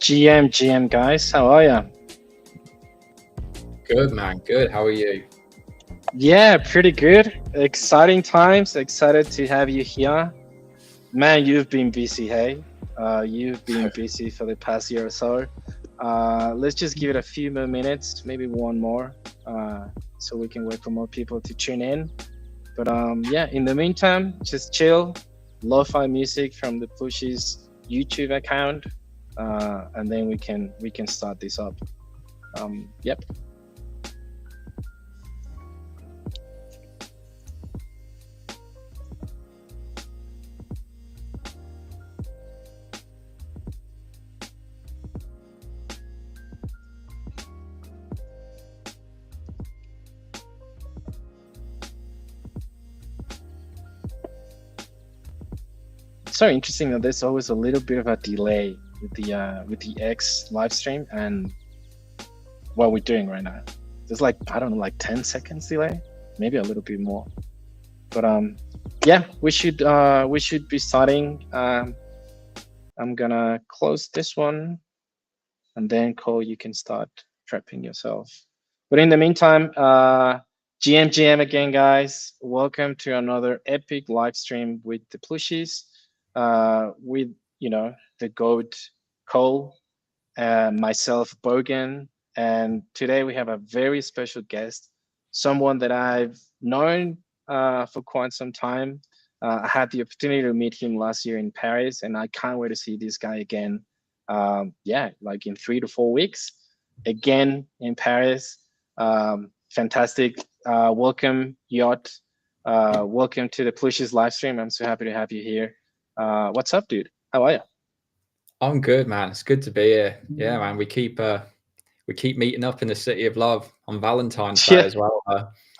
GM guys, how are ya? Good, man. Good. How are you? Yeah, pretty good. Exciting times. Excited to have you here. Man, you've been busy, hey? You've been busy for the past year or so. Let's just give it a few more minutes, maybe one more, so we can wait for more people to tune in. But yeah, in the meantime, just chill, lo-fi music from the Plooshies YouTube account, and then we can start this up. Yep. So interesting that there's always a little bit of a delay with the X live stream and what we're doing right now. There's like, I don't know, like 10 seconds delay, maybe a little bit more. But yeah, we should be starting. I'm gonna close this one and then Cole, you can start prepping yourself. But in the meantime, GM again, guys. Welcome to another epic live stream with the Plooshies, with the goat Cole, myself Bogan, and today we have a very special guest, someone that I've known for quite some time. I had the opportunity to meet him last year in Paris, and I can't wait to see this guy again. Yeah, like in 3 to 4 weeks, again in Paris. Fantastic. Welcome, Yacht. Welcome to the Plooshies live stream. I'm so happy to have you here. What's up, dude? How are you? I'm good, man. It's good to be here. Yeah, man. We keep meeting up in the city of love on Valentine's Day Yeah, as well.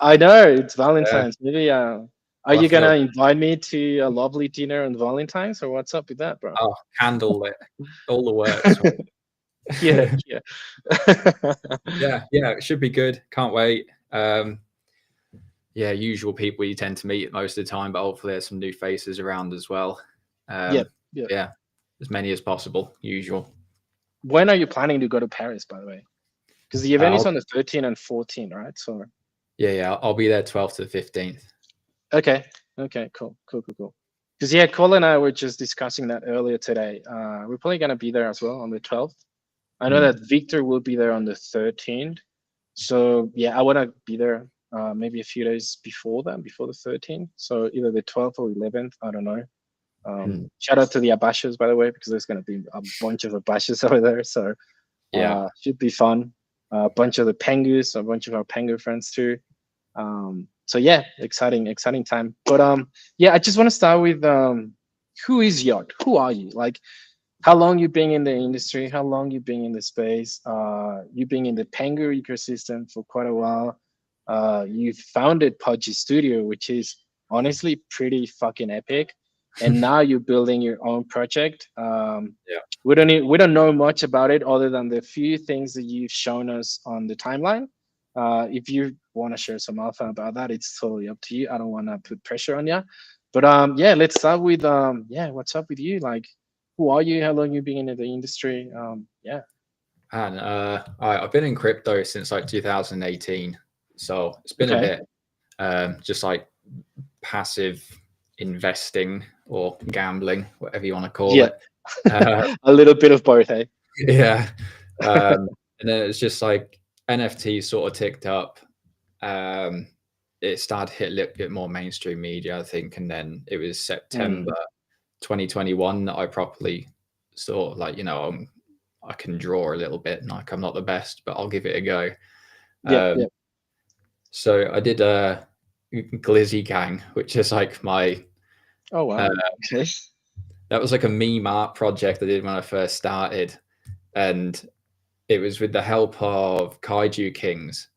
I know it's Valentine's. Maybe are We'll you have to gonna go, invite me to a lovely dinner on Valentine's, or what's up with that, bro? oh, candlelit, all the works. Yeah, yeah. Yeah. It should be good. Can't wait. Yeah, usual people you tend to meet most of the time, but hopefully there's some new faces around as well. Yep, yep. Yeah, as many as possible. Usual. When are you planning to go to Paris, by the way? Because the event is I'll, on the 13th and 14th, right? So yeah. I'll be there 12th to the 15th. okay, okay, cool. Because yeah, Cole and I were just discussing that earlier today. We're probably gonna be there as well on the 12th. I know that Victor will be there on the 13th. So yeah, I want to be there maybe a few days before that, before the 13th. So either the 12th or 11th, I don't know. Shout out to the Abashas, by the way, because there's going to be a bunch of Abashas over there. So Yeah. should be fun. A bunch of the Pengus, a bunch of our Pengu friends too. So yeah, exciting time. But yeah, I just want to start with who is Yacht? Who are you? Like, how long you been in the industry? How long you been in the space? You been in the Pengu ecosystem for quite a while. You founded Pudgy Studio, which is honestly pretty fucking epic. And now you're building your own project. Yeah. We don't know much about it other than the few things that you've shown us on the timeline. If you want to share some alpha about that, it's totally up to you. I don't want to put pressure on you. But yeah, let's start with yeah, what's up with you? Like, who are you? How long you been in the industry? Yeah. And I've been in crypto since like 2018, so it's been a Okay. bit just like passive investing or gambling, whatever you want to call Yeah. it. A little bit of both, eh? Yeah, and then it's just like NFT sort of ticked up. It started to hit a little bit more mainstream media, I think, and then it was September 2021 that I properly sort of like, I can draw a little bit. Like I'm not the best, but I'll give it a go. Yeah. So I did a Glizzy Gang, which is like my. Oh wow. Okay. That was like a meme art project I did when I first started, and it was with the help of Kaiju Kings.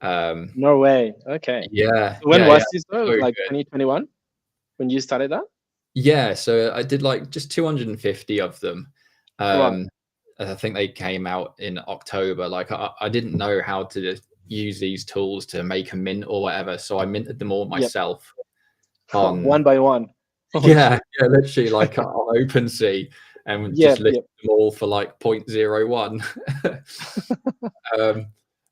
No way. Okay. Yeah, When was this though? so Like good. 2021 when you started that? Yeah, so I did like just 250 of them. Right. I think they came out in October. Like I didn't know how to use these tools to make a mint or whatever, so I minted them all Yep. myself on One by one. Oh, yeah, literally like on OpenSea. and Yeah, just list yeah. them all for like 0.01.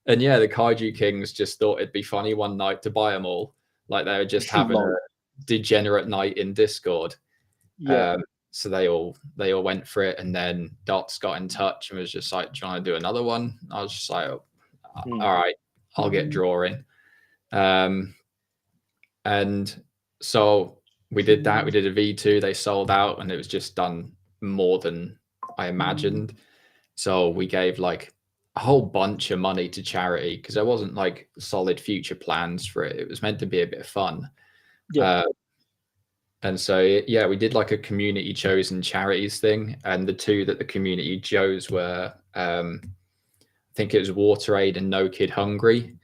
And yeah, the Kaiju Kings just thought it'd be funny one night to buy them all. Like they were just having a Lol. degenerate night in Discord. Yeah. So they all went for it, and then Dots got in touch and was just like, "Do you want to do another one?" I was just like, "Oh, all right, I'll get drawing." And so we did that. We did a V2. They sold out, and it was just done more than I imagined. So we gave like a whole bunch of money to charity because there wasn't like solid future plans for it. It was meant to be a bit of fun. Yeah. And so, yeah, we did like a community chosen charities thing. And the two that the community chose were, I think it was Water Aid and No Kid Hungry.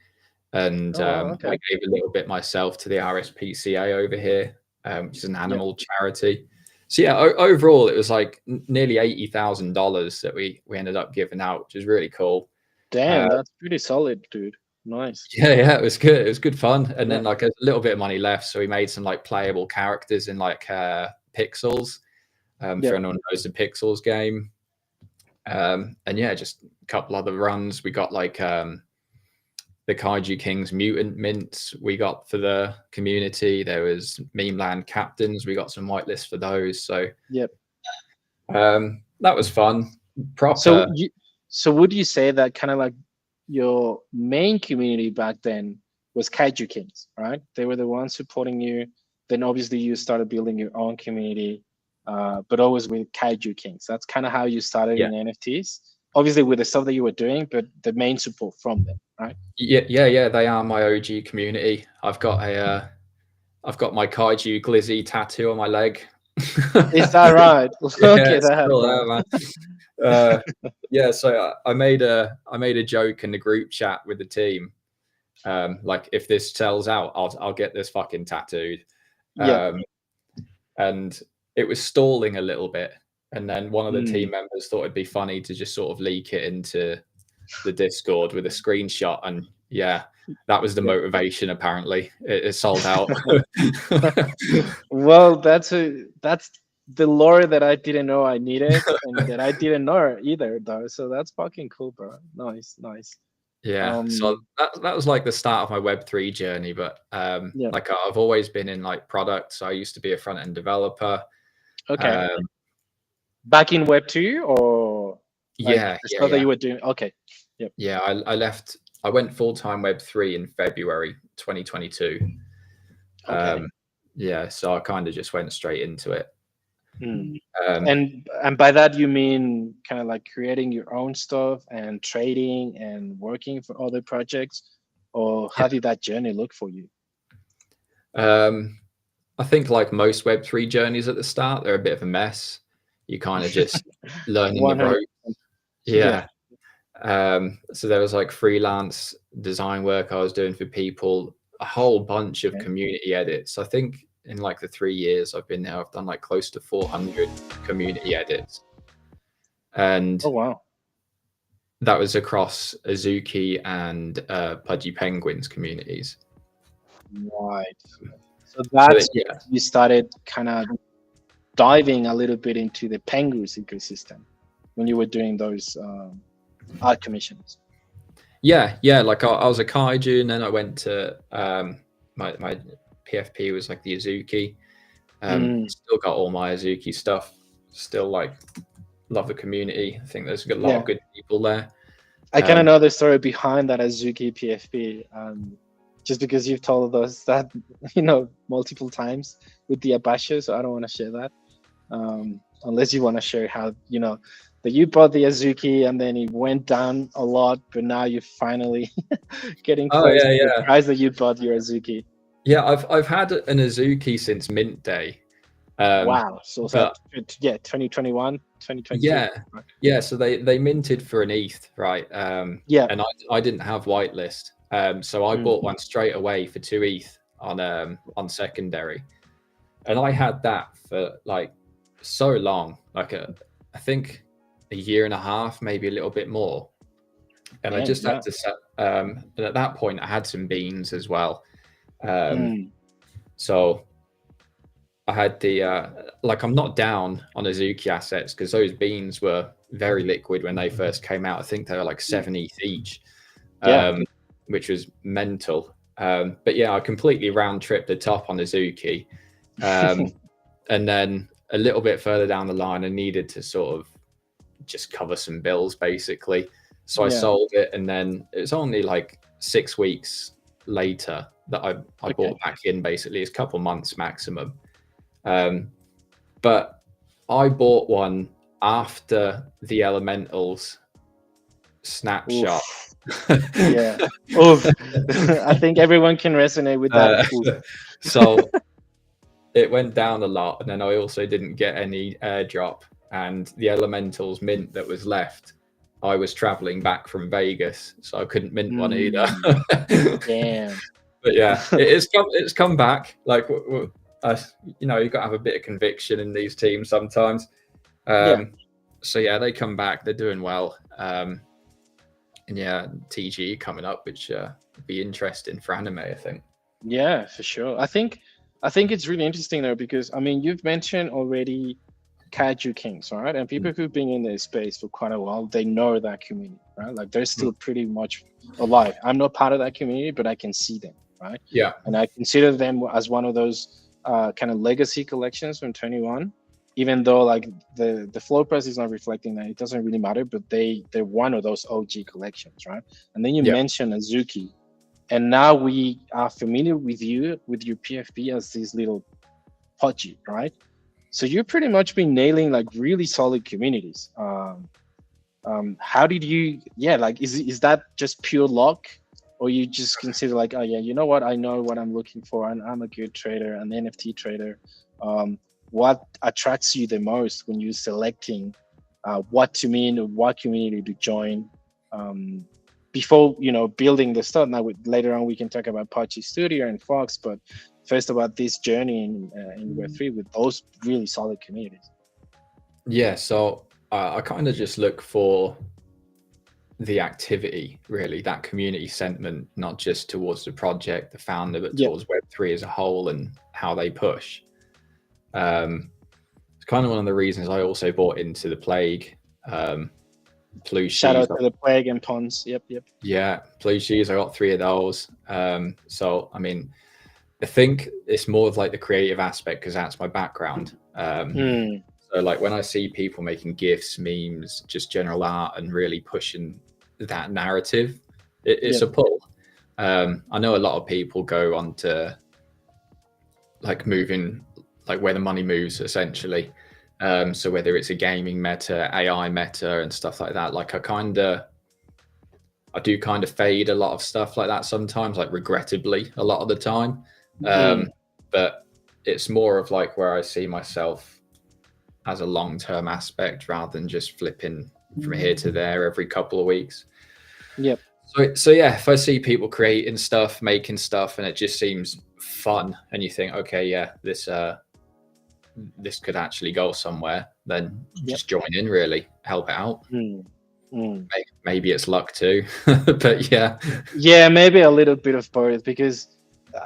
And Oh, wow, I okay. gave a little bit myself to the RSPCA over here, which is an Yeah. animal charity. So yeah, overall it was like nearly $80,000 that we ended up giving out, which is really cool. Damn, that's pretty solid, dude. Nice. Yeah, it was good. It was good fun. And Yeah. then like a little bit of money left, so we made some like playable characters in like Pixels. For anyone who knows the Pixels game. And yeah, just a couple other runs. We got like the Kaiju Kings mutant mints we got for the community. There was Meme Land captains. We got some whitelists for those. So Yep. that was fun. So Proper. so would you say that kind of like your main community back then was Kaiju Kings, right? They were the ones supporting you. Then obviously you started building your own community, but always with Kaiju Kings. That's kind of how you started Yeah. in NFTs. Obviously with the stuff that you were doing, but the main support from them, right? Yeah. They are my OG community. I've got my Kaiju Glizzy tattoo on my leg. Is that right? Yeah, Look at it's that, still bro. there, man. Yeah, so I made a joke in the group chat with the team. Like if this sells out, I'll get this fucking tattooed. Yeah. And it was stalling a little bit. And then one of the team Mm. members thought it'd be funny to just sort of leak it into the Discord with a screenshot. And yeah, that was the motivation. Apparently, it sold out. Well, that's the lore that I didn't know I needed, and that I didn't know either, though. So that's fucking cool, bro. Nice, nice. Yeah, so that was like the start of my Web3 journey. But Yeah. like I've always been in like product. So I used to be a front end developer. Okay. Back in Web 2 or like Yeah, the yeah, stuff that yeah. you were doing? Okay. Yep. Yeah, I left. I went full time Web3 in February 2022. Okay. Yeah, so I kind of just went straight into it. And by that you mean kind of like creating your own stuff and trading and working for other projects, or how did that journey look for you? I think like most Web3 journeys at the start, they're a bit of a mess. You kind of just learning the 100%. ropes. Yeah. So there was like freelance design work I was doing for people, a whole bunch of community edits. I think in like the 3 years I've been there, I've done like close to 400 community edits. And Oh wow. that was across Azuki and Pudgy Penguins communities. Right. So that's yeah. you started kind of diving a little bit into the Penguins ecosystem when you were doing those art commissions. Yeah. Like I was a Kaiju, and then I went to my PFP was like the Azuki. Still got all my Azuki stuff. Still like love the community. I think there's a lot of good people there. I kind of know the story behind that Azuki PFP, just because you've told us that multiple times with the Abasha, so I don't want to share that, unless you want to share how that you bought the Azuki and then it went down a lot, but now you're finally getting close to the price that you bought your Azuki. Yeah, I've had an Azuki since mint day. Wow. So 2021, 2022. Yeah. So they minted for an ETH, right? And I didn't have whitelist, so I bought one straight away for 2 ETH on secondary, and I had that for like so long, like I think a year and a half, maybe a little bit more, and I just had to set. And at that point, I had some beans as well. So I had the like I'm not down on Azuki assets because those beans were very liquid when they first came out. I think they were like 7 ETH each, Yeah. which was mental. But yeah, I completely round tripped the top on Azuki. And then a little bit further down the line, I needed to sort of just cover some bills basically. So I sold it, and then it was only like 6 weeks later that I bought back in. Basically, it's a couple months maximum. But I bought one after the Elementals snapshot. Yeah. Oof. I think everyone can resonate with that. So it went down a lot, and then I also didn't get any airdrop, and the Elementals mint that was left, I was traveling back from Vegas, so I couldn't mint one either. Damn. But yeah, it's come back. Like, you know, you've got to have a bit of conviction in these teams sometimes. So yeah, they come back. They're doing well. And yeah, TG coming up, which would be interesting for anime, I think. Yeah, for sure. I think it's really interesting though, because I mean, you've mentioned already Kaiju Kings, right? And people who've been in this space for quite a while, they know that community, right? Like they're still pretty much alive. I'm not part of that community, but I can see them, right? Yeah. And I consider them as one of those kind of legacy collections from 21. Even though like the floor price is not reflecting that, it doesn't really matter. But they're one of those OG collections, right? And then you mentioned Azuki, and now we are familiar with your PFP as this little Podgy, right? So you've pretty much been nailing like really solid communities. How did you? Yeah, like is that just pure luck, or you just consider like, oh yeah, you know what? I know what I'm looking for, and I'm a good trader, an NFT trader. What attracts you the most when you're selecting what to mean or what community to join? Before building the stuff. Now later on we can talk about Podgy Studio and Fox, but first about this journey in Web3 with those really solid communities. Yeah, so I kind of just look for the activity, really, that community sentiment, not just towards the project, the founder, but towards Web3 as a whole and how they push. It's kind of one of the reasons I also bought into the Plague. Plooshies. Shout out to the Plague and Pons. Yep. Yeah, Plooshies. I got 3 of those. So I mean, I think it's more of like the creative aspect because that's my background. So like when I see people making GIFs, memes, just general art, and really pushing that narrative, it's a pull. I know a lot of people go on to like moving, like where the money moves, essentially. So whether it's a gaming meta, AI meta, and stuff like that, like I do kind of fade a lot of stuff like that sometimes, like regrettably a lot of the time. But it's more of like where I see myself as a long-term aspect rather than just flipping from here to there every couple of weeks. Yep. So yeah, if I see people creating stuff, making stuff, and it just seems fun, and you think, okay, yeah, this could actually go somewhere, then just join in, really help it out. Maybe it's luck too, but yeah, maybe a little bit of both, because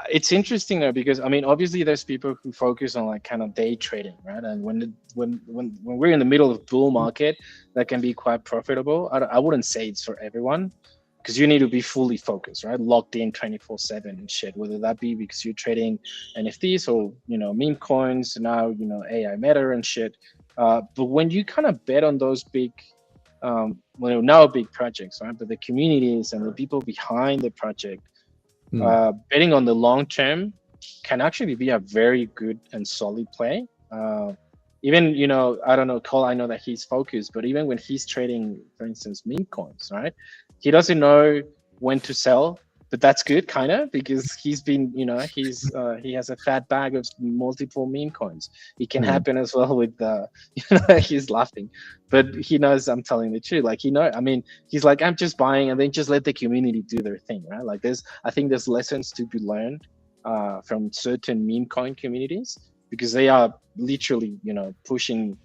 it's interesting though, because I mean, obviously there's people who focus on like kind of day trading, right? And when we're in the middle of bull market, that can be quite profitable. I wouldn't say it's for everyone, because you need to be fully focused, right? Locked in 24/7 and shit, whether that be because you're trading NFTs or meme coins, now AI meta and shit. But when you kind of bet on those big now big projects, right? But the communities and the people behind the project, betting on the long term can actually be a very good and solid play. Even I don't know, Cole, I know that he's focused, but even when he's trading, for instance, meme coins, right? He doesn't know when to sell, but that's good, kind of, because he's been, he has a fat bag of multiple meme coins. It can happen as well with he's laughing, but he knows I'm telling the truth. Like, I mean, he's like, I'm just buying, and then just let the community do their thing, right? Like, I think there's lessons to be learned from certain meme coin communities, because they are literally, pushing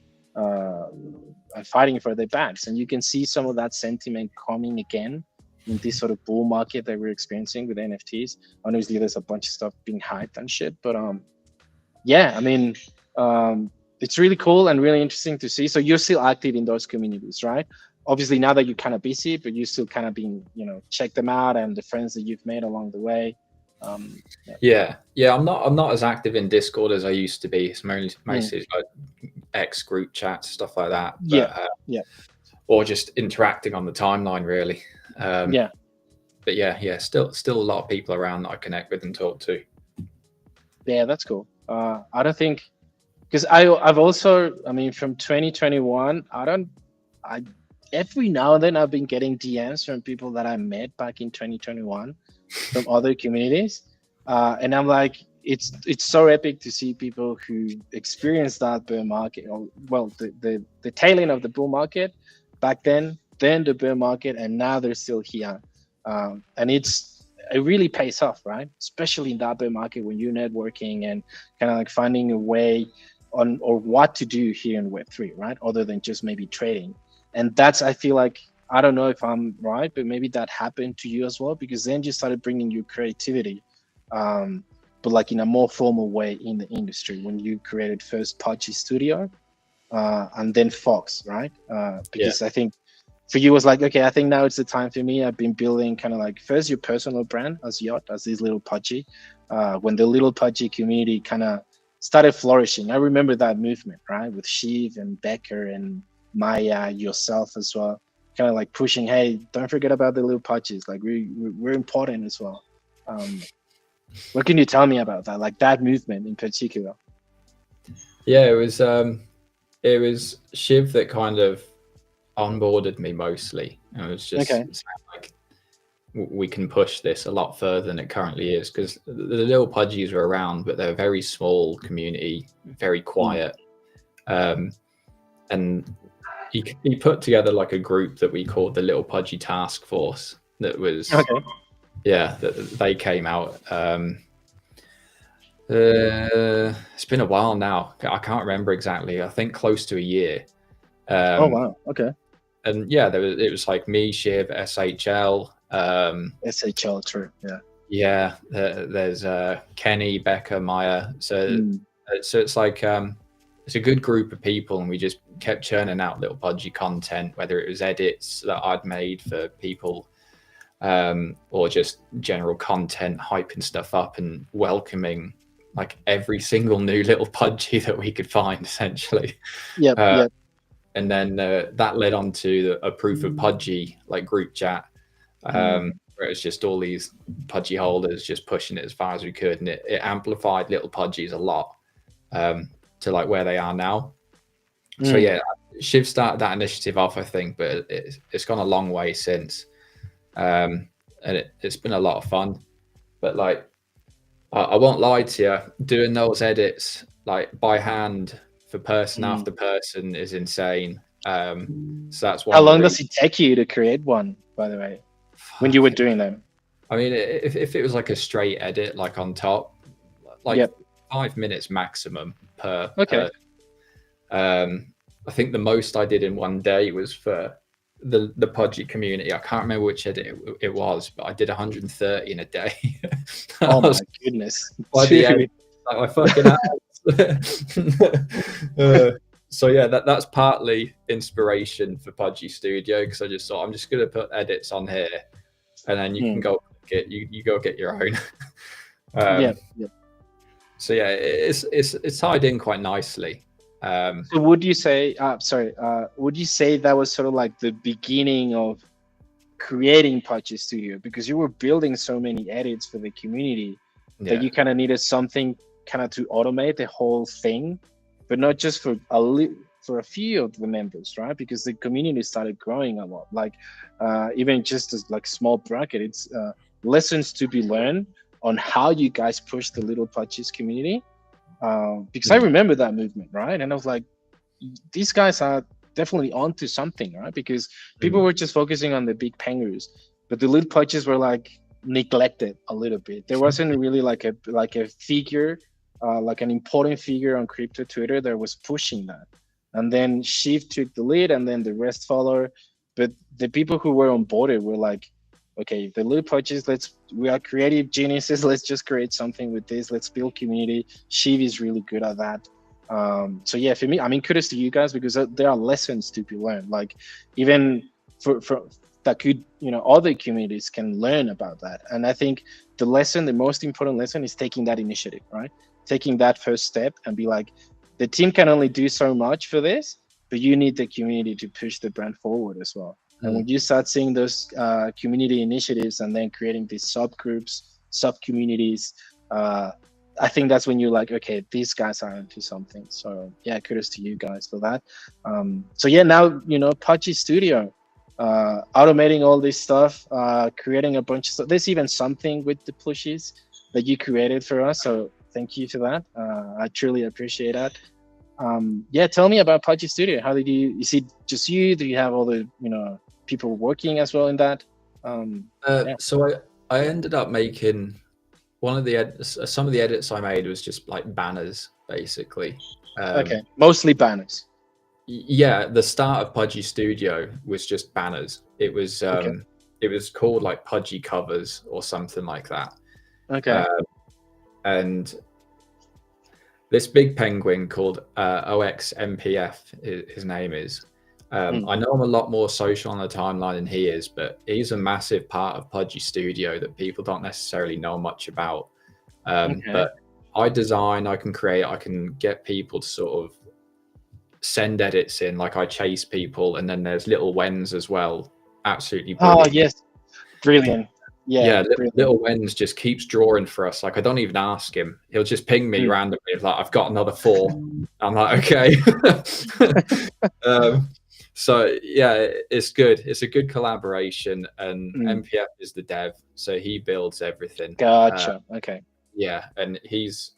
and fighting for their bags, and you can see some of that sentiment coming again in this sort of bull market that we're experiencing with NFTs. Obviously, there's a bunch of stuff being hyped and shit, but yeah, I mean, it's really cool and really interesting to see. So you're still active in those communities, right? Obviously, now that you're kind of busy, but you still kind of being, check them out and the friends that you've made along the way. Yeah. Yeah. I'm not as active in Discord as I used to be. It's Mm. mostly like X group chats, stuff like that. Yeah. But Yeah. or just interacting on the timeline, really. Um, Yeah. but yeah, still a lot of people around that I connect with and talk to. Yeah. That's cool. I don't think because I've also, I mean, from 2021, I every now and then I've been getting DMs from people that I met back in 2021 from other communities, and I'm like, it's so epic to see people who experienced that bear market, or well, the tail end of the bull market back then the bear market, and now they're still here, and it really pays off, right? Especially in that bear market when you're networking and kind of like finding a way on or what to do here in Web3, right? Other than just maybe trading, and that's I feel like I don't know if I'm right, but maybe that happened to you as well because then you started bringing your creativity, but like in a more formal way in the industry when you created first Pudgy Studio, and then Fox, right? Yeah, Because I think for you it was like, okay, I think now it's the time for me. I've been building kind of like first your personal brand as Yacht, as this little Pudgy, when the little Pudgy community kind of started flourishing. I remember that movement, right, with Shiv and Becker and Maya, yourself as well, kind of like pushing, hey, don't forget about the little Pudgies. Like we're important as well. Um, what can you tell me about that? Like that movement in particular? yeah. It was Shiv that kind of onboarded me mostly. And it was just Okay. saying, like, we can push this a lot further than it currently is because the little Pudgies were around, but they're a very small community, very Mm. quiet. And he put together like a group that we called the Little Pudgy Task Force. That was Okay. that they came out. It's been a while now. I can't remember exactly. I think close to a year. Oh Um, wow. Okay. and yeah, it was like me, Shiv, SHL. SHL, true. Yeah. Yeah, there's Kenny, Becca, Maya. Mm. So it's like it's a good group of people, and we just kept churning out little Pudgy content, whether it was edits that I'd made for people, or just general content, hyping stuff up and welcoming like every single new little Pudgy that we could find, essentially. Yep. Uh, Yep. and then that led on to a proof of Pudgy like group chat, Mm. where it was just all these Pudgy holders just pushing it as far as we could, and it amplified little Pudgies a lot, to like where they are now. So Mm. yeah, Shiv started that initiative off, I think, but it's gone a long way since, and it's been a lot of fun. But like, I won't lie to you, doing those edits like by hand for person Mm. after person is insane. So that's one How of the long does reasons. it take you to create one, by the way, when you were Fuck. doing them? I mean, if it was like a straight edit, like on top, like Yep. 5 minutes maximum per Okay. I think the most I did in one day was for the Pudgy community. I can't remember which edit it was, but I did 130 in a day. I Oh was my goodness, by the end, dude. like my fucking ass. So yeah, that's partly inspiration for Pudgy Studio because I just thought I'm just gonna put edits on here, and then you can Mm. go get you go get your own. um, Yep. Yep. so yeah, it's tied in quite nicely. So would you say, sorry, would you say that was sort of like the beginning of creating Patchy Studio because you were building so many edits for the community that Yeah, you kind of needed something kind of to automate the whole thing, but not just for for a few of the members, right? Because the community started growing a lot. Like even just as like small bracket, it's lessons to be learned on how you guys push the little Patches community. Because I mm, remember that movement, right? And I was like, these guys are definitely onto something, right? Because people mm, were just focusing on the big penguins, but the little punches were like neglected a little bit. There wasn't really like a figure, like an important figure on crypto Twitter that was pushing that. And then Shift took the lead, and then the rest followed. But the people who were on board were like, okay, the little purchase, we are creative geniuses, let's just create something with this, let's build community. Shiv is really good at that. So yeah, for me, I mean, kudos to you guys, because there are lessons to be learned, like even for that could, you know, other communities can learn about that. And I think the most important lesson is taking that initiative, right? Taking that first step and be like, the team can only do so much for this, but you need the community to push the brand forward as well. And when you start seeing those community initiatives and then creating these subgroups, sub communities, I think that's when you're like, okay, these guys are into something. So yeah, kudos to you guys for that. So yeah, now, you know, Pachi Studio, automating all this stuff, creating a bunch of stuff. There's even something with the Plooshies that you created for us. So thank you for that. I truly appreciate that. Yeah, tell me about Pachi Studio. How did you? Is it just you? Do you have all the, you know, people working as well in that? Yeah. So I ended up making one of the edits. Some of the edits I made was just like banners, basically. Okay, mostly banners. Yeah, the start of Pudgy Studio was just banners. It was it was called like Pudgy Covers or something like that. Okay. And this big penguin called OXMPF, his name is. I know I'm a lot more social on the timeline than he is, but he's a massive part of Pudgy Studio that people don't necessarily know much about. But I design, I can create, I can get people to sort of send edits in, like I chase people, and then there's little Wens as well. Absolutely brilliant. Oh yes, brilliant. Yeah, little Wens just keeps drawing for us. Like I don't even ask him; he'll just ping me randomly. Like I've got another 4. I'm like, okay. So yeah, it's good. It's a good collaboration, and MPF is the dev, so he builds everything. Gotcha. Okay. Yeah, and he's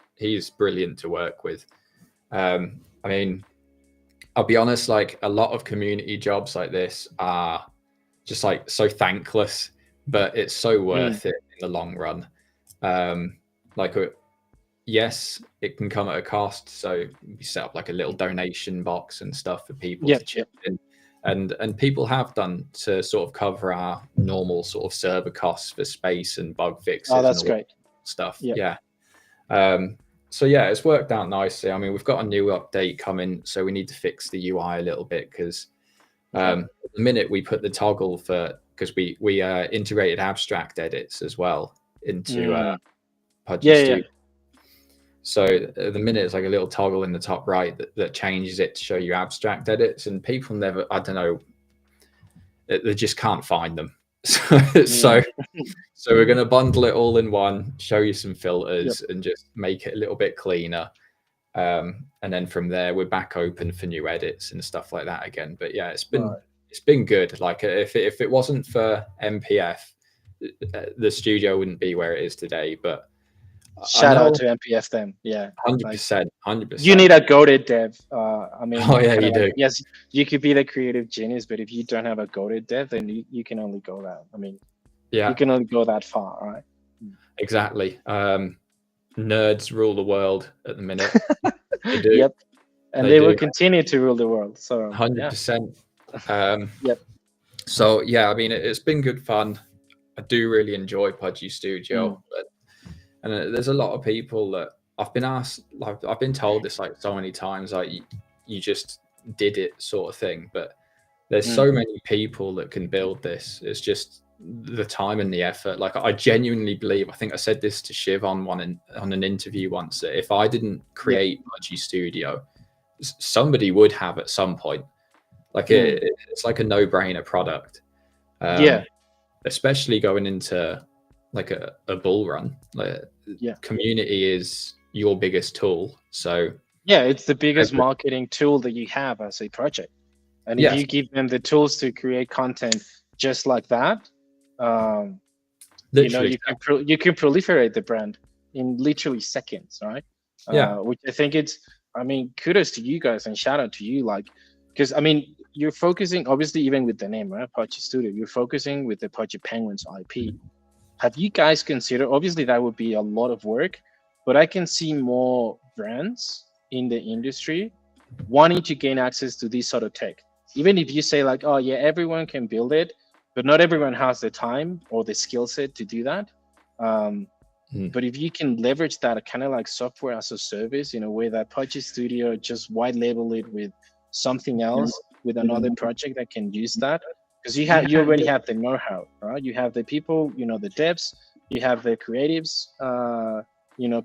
brilliant to work with. I mean, I'll be honest, like a lot of community jobs like this are just like so thankless, but it's so worth it in the long run. Yes, it can come at a cost. So we set up like a little donation box and stuff for people to chip in. And people have done to sort of cover our normal sort of server costs for space and bug fixes. Oh, that's great stuff. Yeah. So yeah, it's worked out nicely. I mean, we've got a new update coming, so we need to fix the UI a little bit because at the minute we put the toggle for, because we integrated abstract edits as well into Pudgy Studio. So at the minute it's like a little toggle in the top right that changes it to show you abstract edits, and people never, I don't know, they just can't find them. So we're going to bundle it all in one, show you some filters and just make it a little bit cleaner. And then from there, we're back open for new edits and stuff like that again. But yeah, it's been good. Like if it wasn't for MPF, the studio wouldn't be where it is today. But shout out to MPF then. Yeah, 100%. You need a goated dev. I mean, you do. Yes, you could be the creative genius, but if you don't have a goated dev, then you can only go that. I mean, you can only go that far, right? Exactly. Nerds rule the world at the minute. They do. Yep, and they will continue to rule the world. So 100%. So yeah, I mean, it's been good fun. I do really enjoy Pudgy Studio, and there's a lot of people that I've been asked, like I've been told this like so many times, like you just did it sort of thing. But there's so many people that can build this. It's just the time and the effort. Like I genuinely believe, I think I said this to Shiv on an interview once, that if I didn't create Pudgy Studio, somebody would have at some point. Like it's like a no-brainer product. Especially going into like a bull run. Like community is your biggest tool. So yeah, it's the biggest marketing tool that you have as a project. And if you give them the tools to create content just like that, you know, you can proliferate the brand in literally seconds, right? Which I think I mean, kudos to you guys and shout out to you, like, because I mean, you're focusing, obviously, even with the name, right? Pudgy Studio, you're focusing with the Pudgy Penguins IP. Have you guys considered, obviously that would be a lot of work, but I can see more brands in the industry wanting to gain access to this sort of tech. Even if you say like, oh yeah, everyone can build it, but not everyone has the time or the skill set to do that. Um, Mm. but if you can leverage that kind of like software as a service in a way that Pudgy Studio just white label it with something else, with another project that can use that, because you already have the know-how, right? You have the people, the devs, you have the creatives,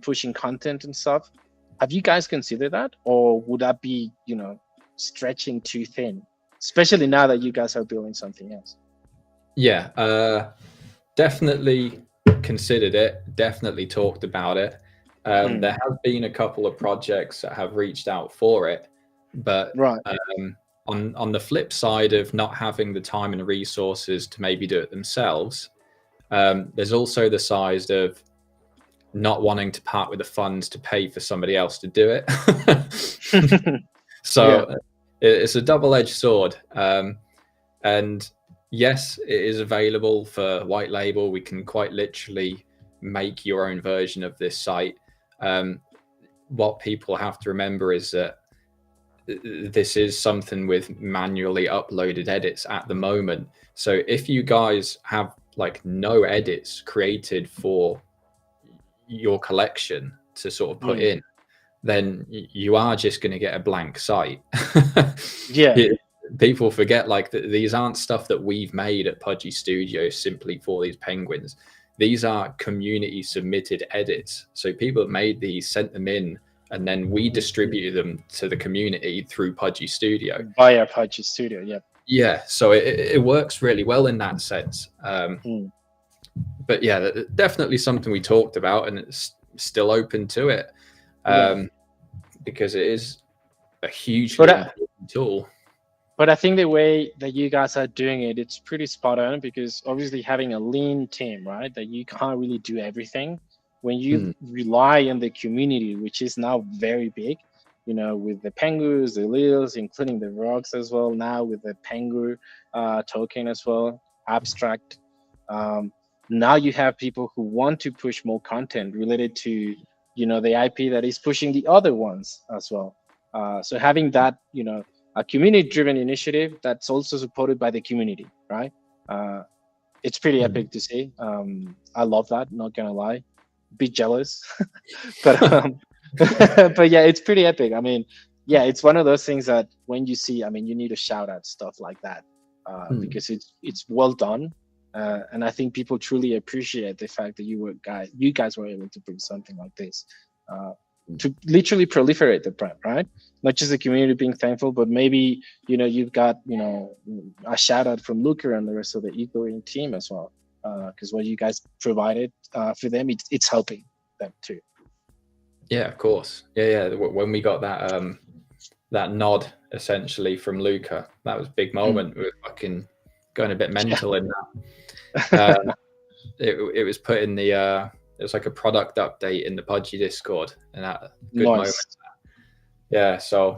pushing content and stuff. Have you guys considered that, or would that be stretching too thin, especially now that you guys are building something else? Yeah, definitely considered it, definitely talked about it. There have been a couple of projects that have reached out for it, but Right. on the flip side of not having the time and resources to maybe do it themselves, there's also the side of not wanting to part with the funds to pay for somebody else to do it. So it's a double-edged sword. And yes, it is available for white label. We can quite literally make your own version of this site. What people have to remember is that this is something with manually uploaded edits at the moment. So if you guys have like no edits created for your collection to sort of put in, then you are just going to get a blank site. People forget like these aren't stuff that we've made at Pudgy Studios simply for these penguins. These are community submitted edits. So people have made these, sent them in, and then we distribute them to the community through Pudgy Studio. Via Pudgy Studio, yeah. So it works really well in that sense. But yeah, definitely something we talked about, and it's still open to it, because it is a hugely important tool. But I think the way that you guys are doing it, it's pretty spot on, because obviously having a lean team, right, that you can't really do everything. When you rely on the community, which is now very big, with the Pengus, the Lils, including the Rocks as well, now with the Pengu token as well, abstract. Now you have people who want to push more content related to, the IP that is pushing the other ones as well. So having that, a community-driven initiative that's also supported by the community, right? It's pretty epic to see. I love that, not gonna lie. Be jealous. but but yeah, it's pretty epic. I mean, yeah, it's one of those things that when you see, I mean, you need to shout out stuff like that, because it's well done. And I think people truly appreciate the fact that you guys were able to bring something like this to literally proliferate the brand, right? Not just the community being thankful, but maybe you've got a shout out from Luca and the rest of the Ecoing team as well, because what you guys provided for them, it's helping them too. Yeah, of course. Yeah. When we got that nod essentially from Luca, that was a big moment. We were fucking going a bit mental in that. It was put in the it was like a product update in the Pudgy Discord, and that good moment. Yeah, so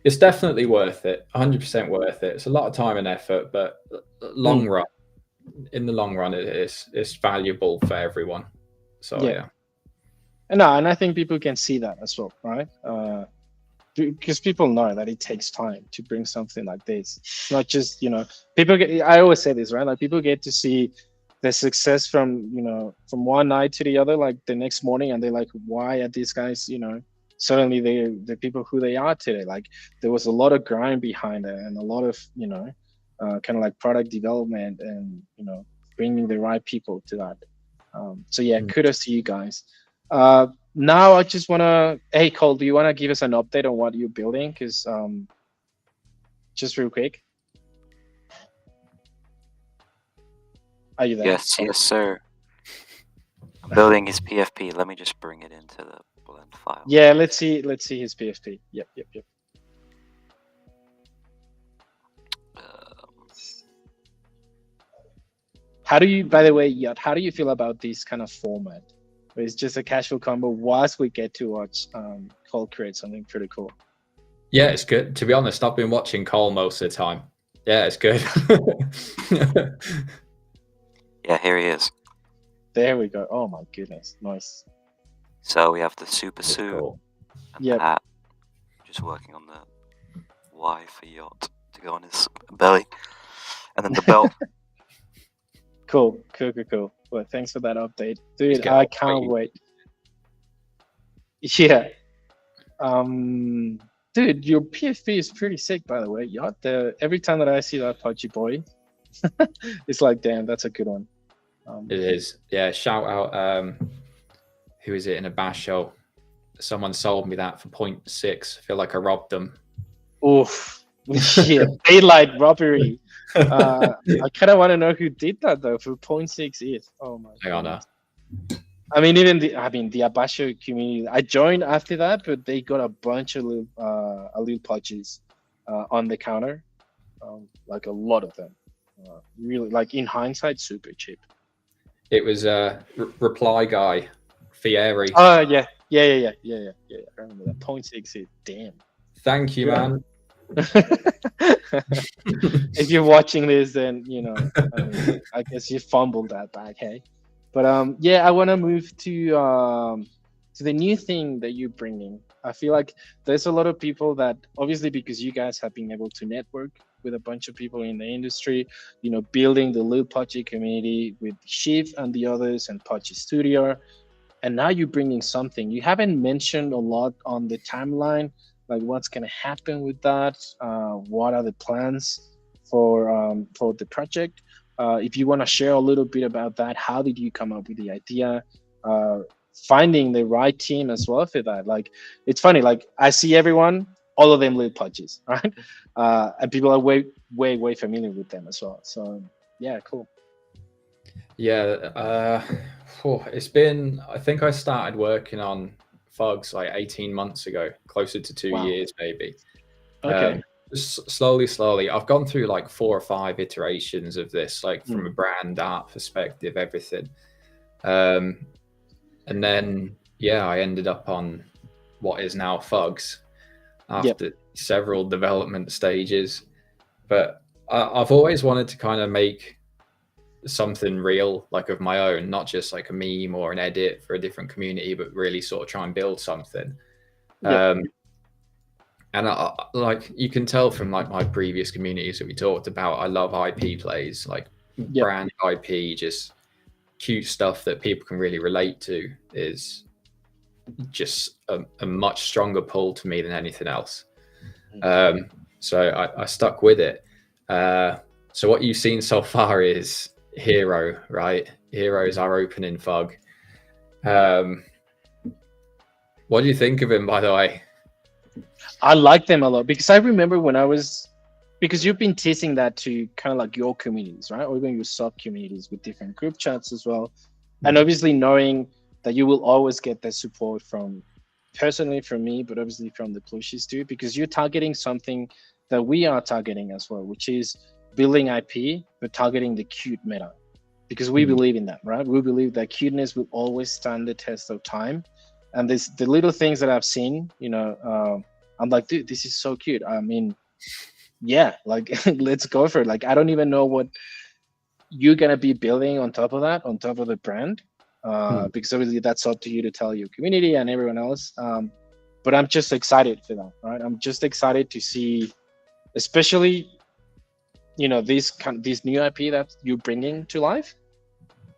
it's definitely worth it. 100% worth it. It's a lot of time and effort, but in the long run, it's valuable for everyone. So yeah. And I think people can see that as well, right? Because people know that it takes time to bring something like this. It's not just people get. I always say this, right? Like people get to see the success from from one night to the other, like the next morning, and they're like, why are these guys suddenly the people who they are today? Like there was a lot of grind behind it, and a lot of kind of like product development, and bringing the right people to that. So yeah, kudos to you guys. Now I just wanna, hey Cole, do you wanna give us an update on what you're building? Because just real quick. Are you there? Yes, sir. I'm building his PFP. Let me just bring it into the blend file. Yeah, let's see his PFP. Yep. How do you, by the way, Yacht, how do you feel about this kind of format? Where it's just a casual combo whilst we get to watch Cole create something pretty cool. Yeah, it's good. To be honest, I've been watching Cole most of the time. Yeah, it's good. Yeah, here he is. There we go. Oh my goodness, nice. So we have the super suit. Cool. And the hat. Just working on the Y for yacht to go on his belly, and then the belt. Cool. Well, thanks for that update, It's dude. getting I on quite can't wait. Yeah. Um, dude, your PFP is pretty sick, by the way. Every time that I see that Pudgy boy, it's like, damn, that's a good one. It is. Yeah. Shout out. Who is it in a bash show? Someone sold me that for 0.6. I feel like I robbed them. Oof. Yeah, daylight robbery. I kind of want to know who did that though for 0.6 ETH. Oh my Hang on. goodness. I mean, the Abasho community. I joined after that, but they got a bunch of little pudges on the counter, like a lot of them. Really, like in hindsight, super cheap. It was a reply guy, Fieri. Oh yeah. I remember that 0.6 ETH. Damn. Thank you, man. If you're watching this, then I guess you fumbled that back, hey. But yeah, I want to move to the new thing that you're bringing. I feel like there's a lot of people that obviously because you guys have been able to network with a bunch of people in the industry, building the Lil Pudgy community with Shiv and the others and Pudgy Studio, and now you're bringing something you haven't mentioned a lot on the timeline, like what's going to happen with that, what are the plans for the project. If you want to share a little bit about that, how did you come up with the idea, uh, finding the right team as well for that. Like it's funny, like I see everyone, all of them Lil Pudgies, right? And people are way familiar with them as well, so yeah, cool. Yeah, it's been. I think I started working on Fugs like 18 months ago, closer to 2 years maybe. Okay. Just slowly. I've gone through like 4 or 5 iterations of this, like from a brand art perspective, everything. And then I ended up on what is now Fugs after several development stages. But I've always wanted to kind of make something real, like of my own, not just like a meme or an edit for a different community, but really sort of try and build something. And like you can tell from like my previous communities that we talked about, I love IP plays, like brand IP, just cute stuff that people can really relate to is just a much stronger pull to me than anything else. So I stuck with it. So what you've seen so far is Hero, right? Hero is our opening Fug. What do you think of him, by the way? I like them a lot because I remember because you've been teasing that to kind of like your communities, right? Or even your sub communities with different group chats as well. And obviously knowing that you will always get the support personally from me, but obviously from the Plooshies too, because you're targeting something that we are targeting as well, which is building IP, but targeting the cute meta. Because we believe in that, right? We believe that cuteness will always stand the test of time. And the little things that I've seen, I'm like, dude, this is so cute. I mean, yeah, like let's go for it. Like I don't even know what you're gonna be building on top of that, on top of the brand, because obviously that's up to you to tell your community and everyone else. But I'm just excited for that, right? I'm just excited to see, especially, this new IP that you're bringing to life,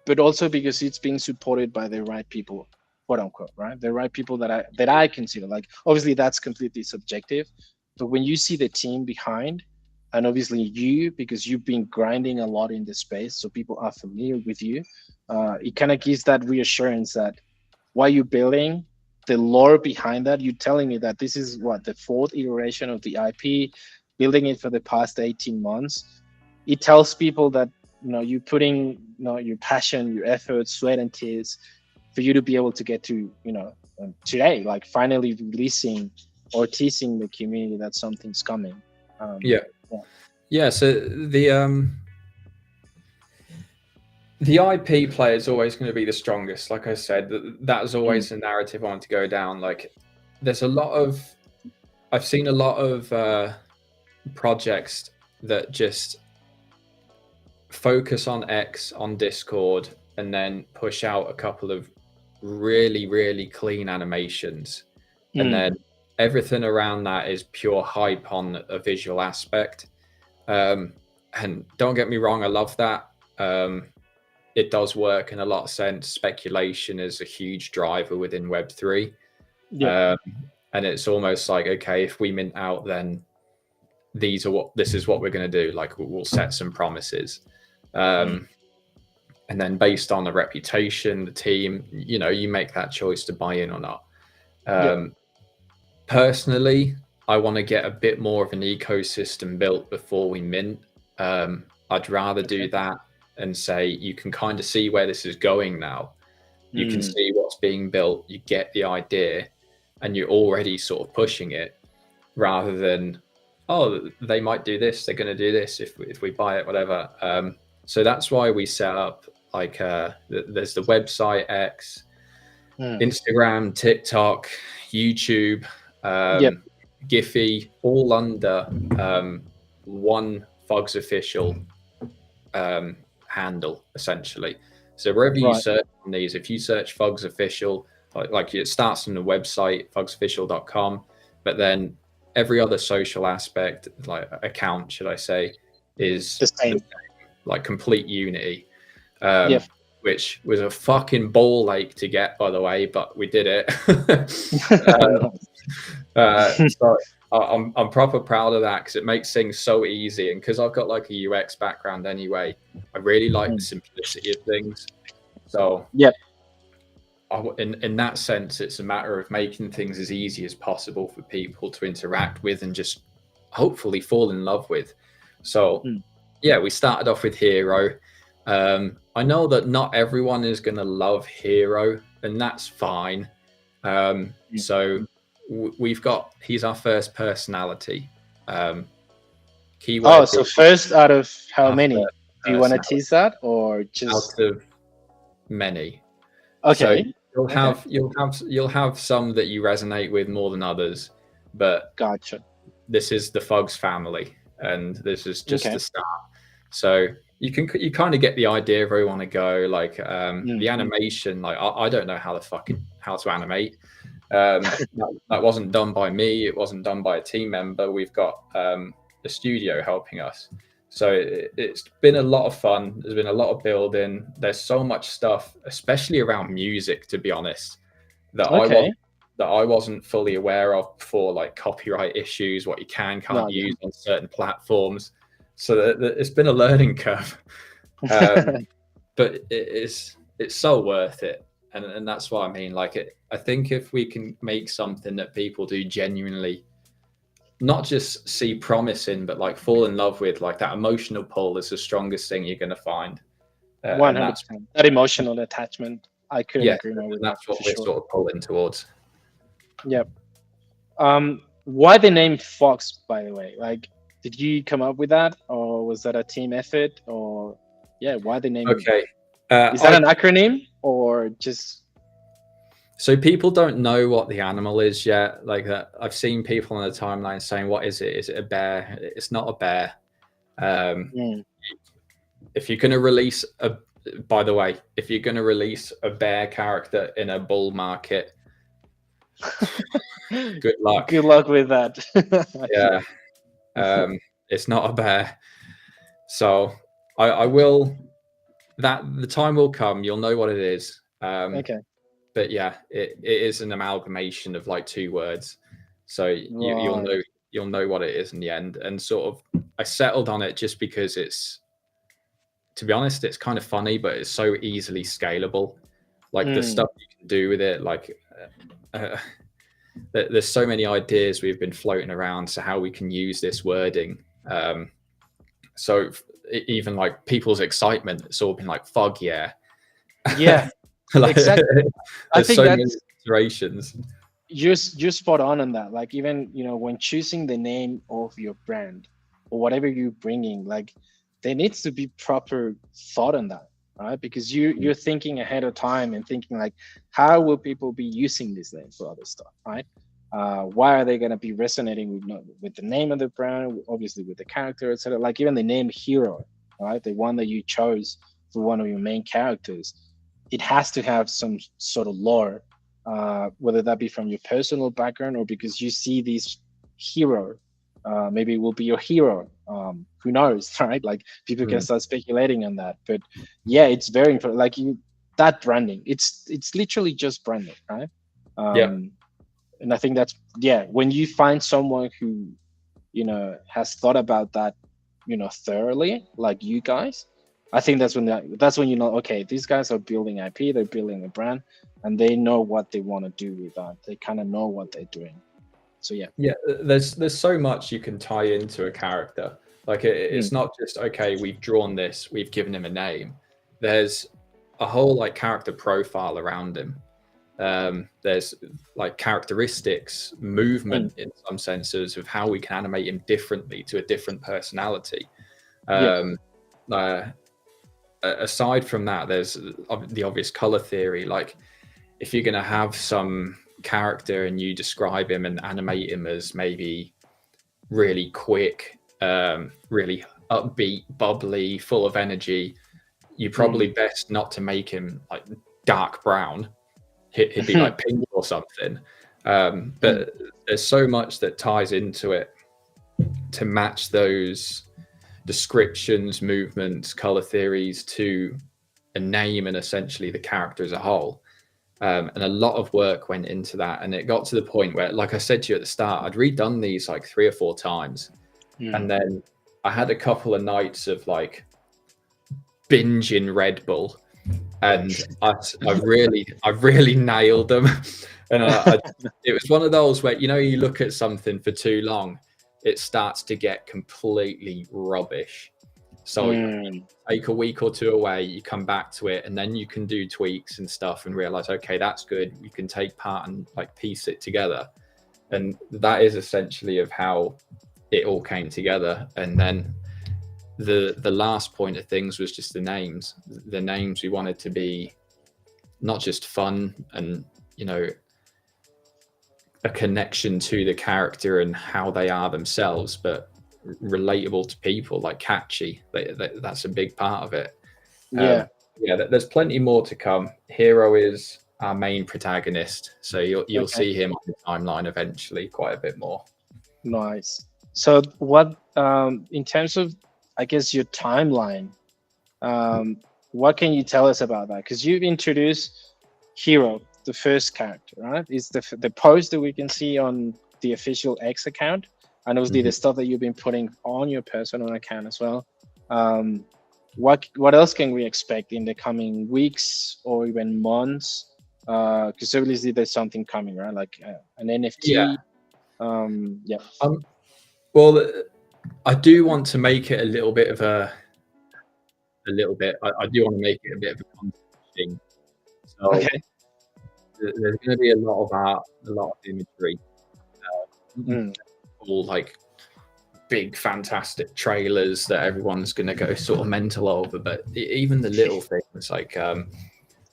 but also because it's being supported by the right people, quote unquote, right? The right people that I consider. Like obviously that's completely subjective, but when you see the team behind, and obviously you, because you've been grinding a lot in this space, so people are familiar with you, it kind of gives that reassurance that what you're building, the lore behind that, you're telling me that this is what the 4th iteration of the IP, building it for the past 18 months. It tells people that you're putting your passion, your effort, sweat and tears for you to be able to get to today, like finally releasing or teasing the community that something's coming. So the IP player is always going to be the strongest. Like I said, that was always the narrative I wanted to go down. Like there's I've seen a lot of projects that just focus on X on Discord and then push out a couple of really clean animations, and then everything around that is pure hype on a visual aspect. And don't get me wrong, I love that. it does work in a lot of sense. Speculation is a huge driver within Web3. Yeah. And it's almost like, okay, if we mint out, then this is what we're going to do. Like we'll set some promises. And then based on the reputation, the team, you make that choice to buy in or not. Personally, I want to get a bit more of an ecosystem built before we mint. I'd rather do that and say you can kind of see where this is going now. You can see what's being built, you get the idea, and you're already sort of pushing it, rather than, oh, they might do this, they're going to do this if we buy it, whatever. So that's why we set up like there's the website X, Instagram, TikTok, YouTube, Giphy, all under one Fogs official handle, essentially. So wherever you search on these, if you search Fogs official, like it starts on the website fogsofficial.com, but then every other social aspect, like account, should I say, is the same. Like complete unity. Which was a fucking ball ache to get, by the way, but we did it. So I'm proper proud of that, because it makes things so easy, and because I've got like a UX background anyway, I really like the simplicity of things. So in that sense, it's a matter of making things as easy as possible for people to interact with and just hopefully fall in love with. So we started off with Hero. I know that not everyone is going to love Hero, and that's fine. So we've got, he's our first personality. Keyword. So first out of how many? Do you want to tease that, or just out of many? Okay. So you'll have some that you resonate with more than others, but gotcha. This is the Fogs family, and this is just the start. So you kind of get the idea of where we want to go. Like the animation, like I don't know how to animate. That wasn't done by me. It wasn't done by a team member. We've got a studio helping us. So it's been a lot of fun. There's been a lot of building. There's so much stuff, especially around music, to be honest, that I wasn't fully aware of before, like copyright issues, what you can't use on certain platforms. So it's been a learning curve, but it's so worth it, and that's what I mean. Like I think if we can make something that people do genuinely, not just see promise in, but like fall in love with, like that emotional pull is the strongest thing you're going to find. 100%. That emotional attachment, I couldn't agree more with that. That's what we're sort of pulling towards. Yep. Why the name Fox, by the way? Like, did you come up with that, or was that a team effort? Or why the name? Okay. Is that an acronym, or just? So people don't know what the animal is yet. Like that, I've seen people on the timeline saying, "What is it? Is it a bear?" It's not a bear. If you're going to release by the way, if you're going to release a bear character in a bull market, good luck. Good luck with that. It's not a bear. So I will. That the time will come. You'll know what it is. Okay. But it is an amalgamation of like two words. So you'll know what it is in the end. And sort of, I settled on it just because it's, to be honest, it's kind of funny, but it's so easily scalable. Like the stuff you can do with it, like there's so many ideas we've been floating around to how we can use this wording. So even like people's excitement, it's all been like fog, yeah, like, exactly. I think so that's many iterations. You're spot on that. Like even when choosing the name of your brand or whatever you're bringing, like there needs to be proper thought on that, right? Because you're thinking ahead of time and thinking like, how will people be using this name for other stuff, right? Why are they going to be resonating with the name of the brand, obviously with the character, etc. Like even the name Hero, right? The one that you chose for one of your main characters, it has to have some sort of lore, whether that be from your personal background or because you see this hero maybe it will be your hero. Who knows, right? Like people can Mm. start speculating on that. But yeah, it's very important. Like that branding, it's literally just branding, right? Yeah. And I think that's, yeah, when you find someone who has thought about that thoroughly, like you guys, I think that's when you know, okay, these guys are building IP, they're building a brand, and they know what they want to do with that. They kind of know what they're doing. So yeah. Yeah, there's so much you can tie into a character. Like it's not just, okay, we've drawn this, we've given him a name. There's a whole like character profile around him. There's like characteristics, movement in some senses of how we can animate him differently to a different personality. Aside from that, there's the obvious color theory. Like if you're going to have some character and you describe him and animate him as maybe really quick, really upbeat, bubbly, full of energy, you're probably best not to make him like dark brown. He'd be like pink or something. But there's so much that ties into it to match those descriptions, movements, color theories to a name and essentially the character as a whole. And a lot of work went into that. And it got to the point where, like I said to you at the start, I'd redone these like 3 or 4 times. And then I had a couple of nights of like binging Red Bull. And I really nailed them. And it was one of those where, you look at something for too long, it starts to get completely rubbish. So you take a week or 2 away, you come back to it, and then you can do tweaks and stuff and realize, okay, that's good. You can take part and like piece it together. And that is essentially of how it all came together. And then the last point of things was just the names. The names we wanted to be not just fun and, a connection to the character and how they are themselves, but relatable to people, like catchy. That's a big part of it. There's plenty more to come. Hero is our main protagonist, so you'll see him on the timeline eventually quite a bit more. Nice. So what in terms of, I guess, your timeline, what can you tell us about that? Because you've introduced Hero, the first character, right? Is the post that we can see on the official X account, and obviously the stuff that you've been putting on your personal account as well. What else can we expect in the coming weeks or even months? Because obviously there's something coming, right? Like an NFT. Well, I do want to make it a little bit of I do want to make it a bit of a content thing. So there's going to be a lot of art, a lot of imagery, all like big, fantastic trailers that everyone's going to go sort of mental over. But even the little things, like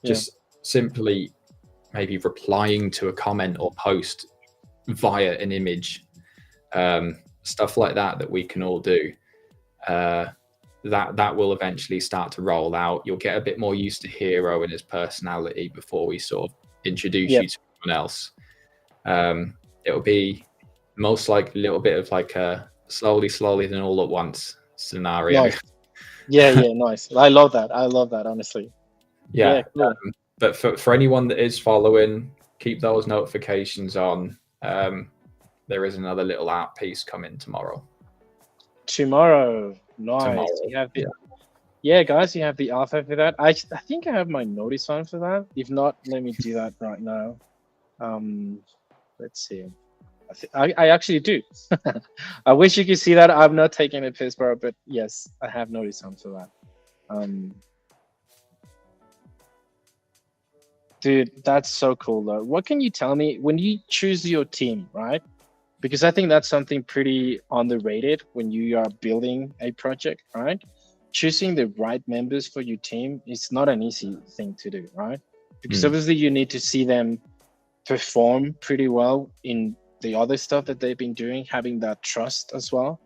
just simply maybe replying to a comment or post via an image, stuff like that we can all do. That will eventually start to roll out. You'll get a bit more used to Hero and his personality before we sort of introduce you to someone else. It'll be most likely a little bit of like a slowly then all at once scenario. Nice. Nice. I love that, honestly. Cool. But for anyone that is following, keep those notifications on. There is another little art piece coming tomorrow. Nice. You have guys, you have the alpha for that. I think I have my notice on for that. If not, let me do that right now. Let's see. I actually do. I wish you could see that. I'm not taking a piss, bro, but yes, I have notice on for that. Dude, that's so cool though. What can you tell me when you choose your team, right? Because I think that's something pretty underrated when you are building a project, right? Choosing the right members for your team is not an easy thing to do, right? Because obviously you need to see them perform pretty well in the other stuff that they've been doing, having that trust as well,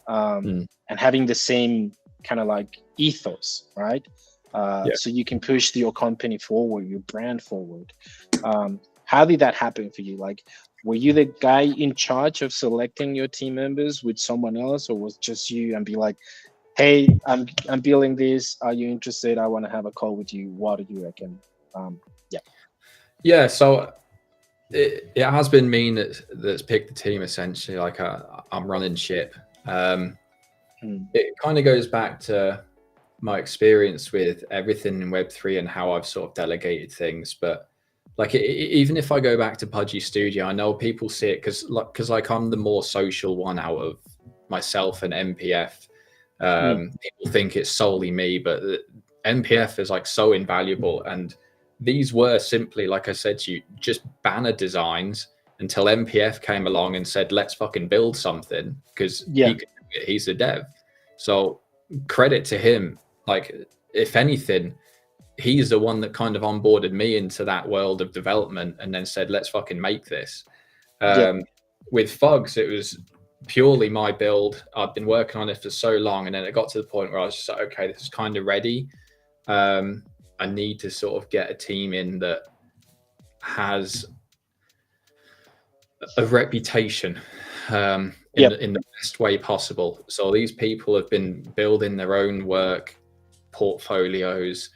and having the same kind of like ethos, right? So you can push your company forward, your brand forward. How did that happen for you? Like, were you the guy in charge of selecting your team members with someone else, or was just you and be like, hey, I'm building this. Are you interested? I want to have a call with you. What do you reckon? Yeah, so it has been me that's picked the team essentially. Like I'm running ship. It kind of goes back to my experience with everything in Web3 and how I've sort of delegated things. But like even if I go back to Pudgy Studio, I know people see it because like I'm the more social one out of myself and MPF. People think it's solely me, but MPF is like so invaluable. And these were simply, like I said to you, just banner designs until MPF came along and said, let's fucking build something, because he's the dev. So credit to him. Like, if anything, he's the one that kind of onboarded me into that world of development and then said, let's fucking make this. With Fugs, it was purely my build. I've been working on it for so long, and then it got to the point where I was just like, okay, this is kind of ready. I need to sort of get a team in that has a reputation in the best way possible. So these people have been building their own work, portfolios,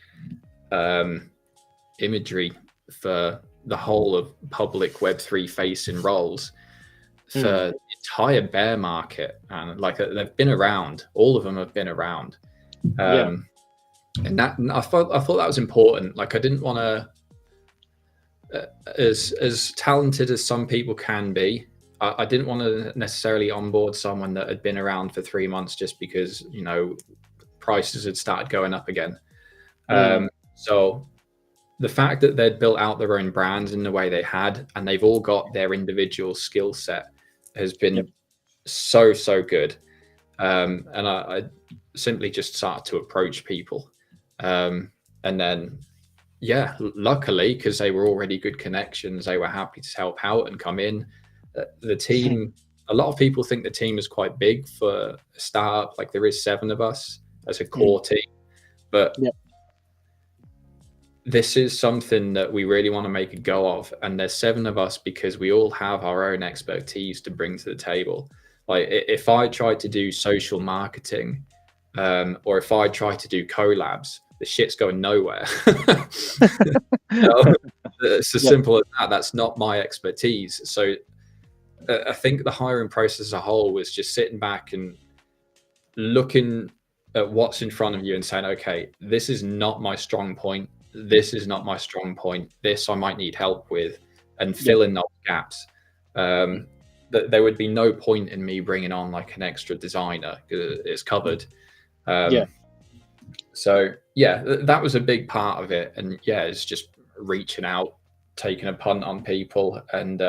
imagery for the whole of public Web3 facing roles for the entire bear market. And like they've been around, all of them have been around. And I thought that was important. Like I didn't want to, as talented as some people can be, I didn't want to necessarily onboard someone that had been around for 3 months just because, you know, prices had started going up again. So the fact that they'd built out their own brands in the way they had, and they've all got their individual skill set, has been so good. And I simply just started to approach people. And then, luckily, because they were already good connections, they were happy to help out and come in. The team, a lot of people think the team is quite big for a startup. Like there is 7 of us as a core team, but this is something that we really want to make a go of. And there's 7 of us because we all have our own expertise to bring to the table. Like if I tried to do social marketing, or if I try to do collabs, the shit's going nowhere. It's as simple as that. That's not my expertise. So I think the hiring process as a whole was just sitting back and looking at what's in front of you and saying, okay, this is not my strong point. This is not my strong point. This I might need help with, and fill in those gaps. There would be no point in me bringing on like an extra designer because it's covered. So that was a big part of it. And it's just reaching out, taking a punt on people. And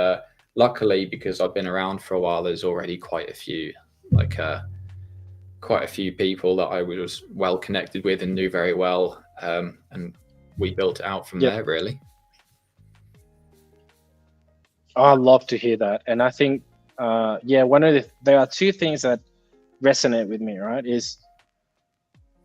luckily, because I've been around for a while, there's already quite a few people that I was well connected with and knew very well. And we built it out from there, really. I love to hear that. And I think, there are 2 things that resonate with me, right? Is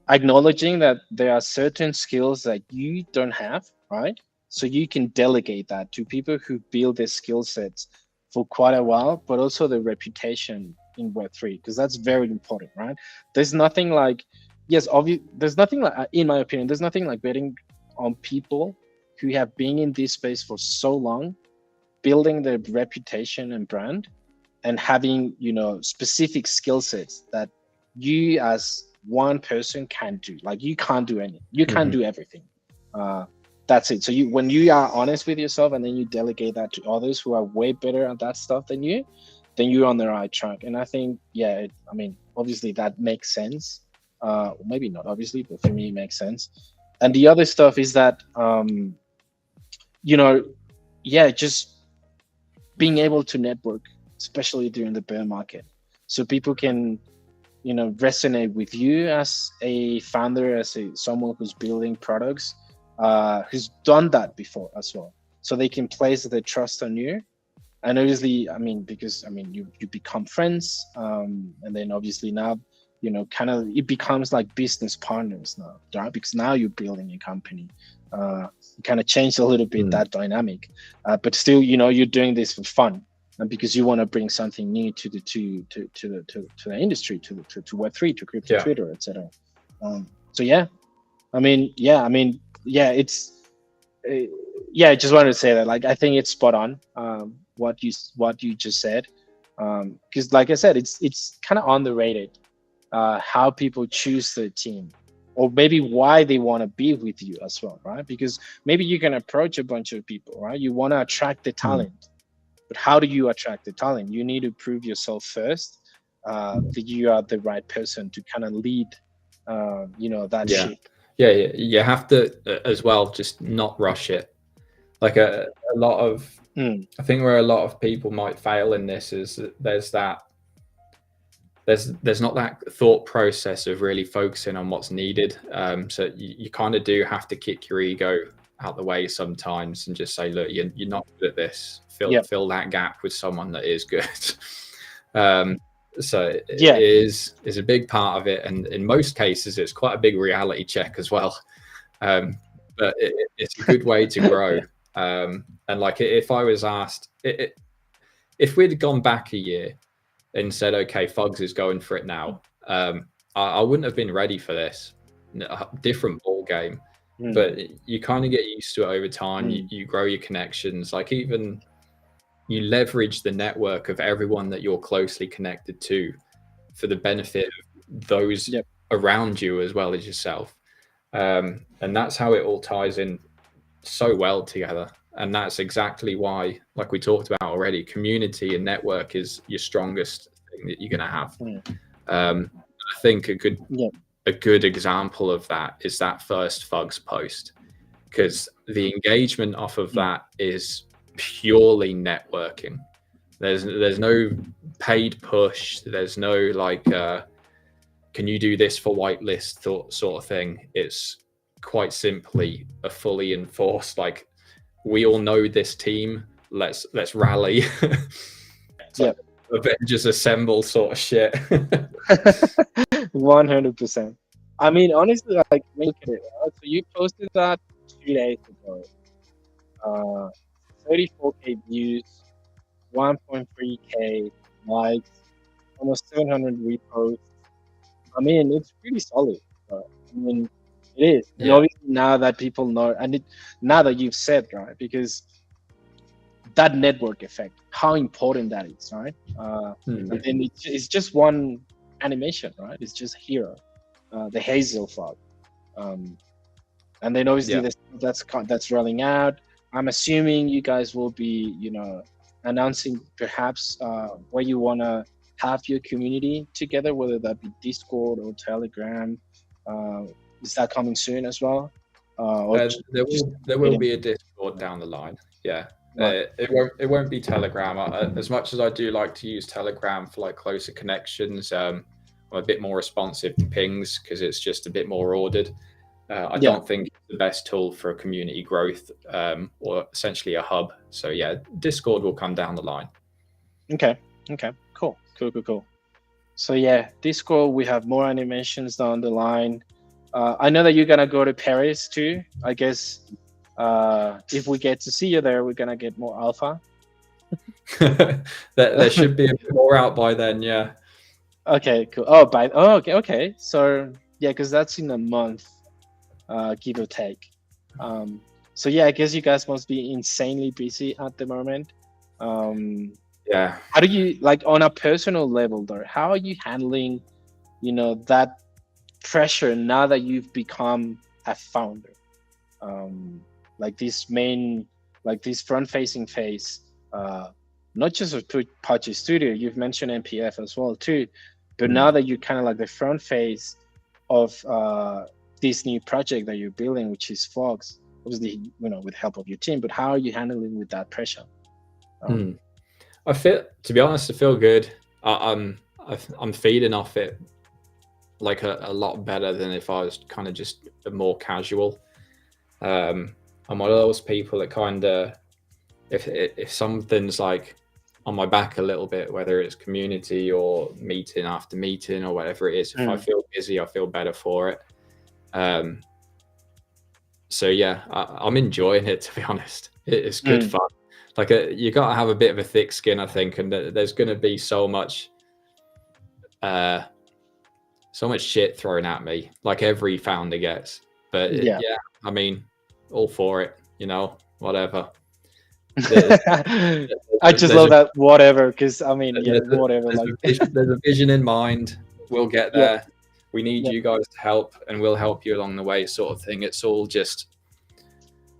acknowledging that there are certain skills that you don't have, right? So you can delegate that to people who build their skill sets for quite a while, but also the reputation in Web3, because that's very important, right? There's nothing like, there's nothing like, in my opinion, there's nothing like betting on people who have been in this space for so long, building their reputation and brand, and having, you know, specific skill sets that you as one person can do. Like you can't do anything. You can't do everything. That's it. So when you are honest with yourself and then you delegate that to others who are way better at that stuff than you, then you're on the right track. And I think, obviously that makes sense. Maybe not obviously, but for me it makes sense. And the other stuff is that, just being able to network, especially during the bear market, so people can, resonate with you as a founder, as someone who's building products, who's done that before as well, so they can place their trust on you. And obviously, because you become friends, and then obviously now, it becomes like business partners now, right? Because now you're building a company. You kind of changed a little bit that dynamic, but still, you're doing this for fun. and because you want to bring something new to the industry, to Web3, to crypto, Twitter, etc. So yeah, it's I just wanted to say that, like, I think it's spot on, what you just said, because like I said, it's kind of underrated, how people choose the team, or maybe why they want to be with you as well, right? Because maybe you can approach a bunch of people, right? You want to attract the talent, but how do you attract the talent? You need to prove yourself first, that you are the right person to kind of lead, that ship. Yeah, you have to as well, just not rush it. Like a lot of, I think where a lot of people might fail in this is that there's not that thought process of really focusing on what's needed. So you kind of do have to kick your ego out the way sometimes and just say, look, you're not good at this. Fill that gap with someone that is good. So it is a big part of it, and in most cases, it's quite a big reality check as well. But it's a good way to grow. And like, if I was asked, if we'd gone back a year and said, okay, Fugs is going for it now, I wouldn't have been ready for this. A different ball game. But you kind of get used to it over time. You grow your connections. Like, even you leverage the network of everyone that you're closely connected to for the benefit of those around you as well as yourself. And that's how it all ties in so well together. And that's exactly why, like we talked about already, community and network is your strongest thing that you're going to have. I think a good example of that is that first Fugs post, because the engagement off of that is purely networking. There's no paid push. There's no like, can you do this for whitelist sort of thing. It's quite simply a fully enforced, like, we all know this team. Let's rally. Avengers assemble sort of shit. 100%. I mean, honestly, like, look at it. Right? So you posted that 2 days ago. 34K views, 1.3K likes, almost 700 reposts. I mean, it's pretty solid. I mean, it is. And obviously, now that people know, and now that you've said, right, because that network effect, how important that is, right? And then it's just one animation, right? It's just Hero, the Hazel Fog. And then obviously that's rolling out. I'm assuming you guys will be, announcing perhaps where you want to have your community together, whether that be Discord or Telegram. Is that coming soon as well? There will be a Discord down the line. Yeah. Right. It won't be Telegram. As much as I do like to use Telegram for like closer connections, I'm a bit more responsive to pings because it's just a bit more ordered. I don't think it's the best tool for community growth, or essentially a hub. So yeah, Discord will come down the line. Okay. Cool. So yeah, Discord, we have more animations down the line. I know that you're gonna go to Paris too. I guess if we get to see you there, we're gonna get more alpha. there should be a bit more out by then. Yeah. Okay. Cool. Okay. So yeah, because that's in a month. Give or take. So yeah, I guess you guys must be insanely busy at the moment. Yeah. How do you, like, on a personal level though, how are you handling, that pressure now that you've become a founder? Like this front-facing face, not just of Plooshies Studio, you've mentioned NPF as well too, but now that you're kind of like the front face of this new project that you're building, which is Fox, obviously, with help of your team, but how are you handling with that pressure? I feel, to be honest, I feel good. I'm feeding off it like a lot better than if I was kind of just more casual. I'm one of those people that kind of, if something's like on my back a little bit, whether it's community or meeting after meeting or whatever it is, if I feel busy, I feel better for it. So yeah, I'm enjoying it, to be honest. It's good fun. like you got to have a bit of a thick skin, I think, and there's going to be so much shit thrown at me, like every founder gets. But Yeah. I mean, all for it, whatever. I just love that whatever, because I mean, yeah, whatever. There's a vision in mind. We'll get there. Yep. We need you guys to help, and we'll help you along the way, sort of thing. It's all just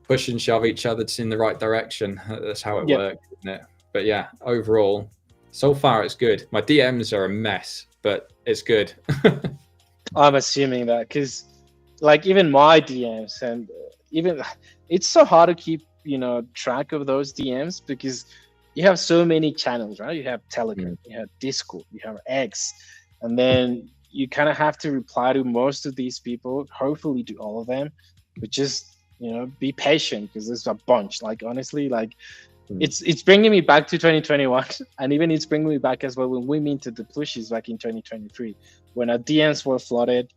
push and shove each other in the right direction. That's how it works, isn't it? But yeah, overall, so far it's good. My DMs are a mess, but it's good. I'm assuming that, because like even my DMs, and even it's so hard to keep track of those DMs, because you have so many channels, right? You have Telegram, you have Discord, you have X, and then you kind of have to reply to most of these people, hopefully to all of them, but just be patient, because there's a bunch. Like honestly, like it's bringing me back to 2021, and even it's bringing me back as well when we minted the Plooshies back in 2023, when our DMs were flooded.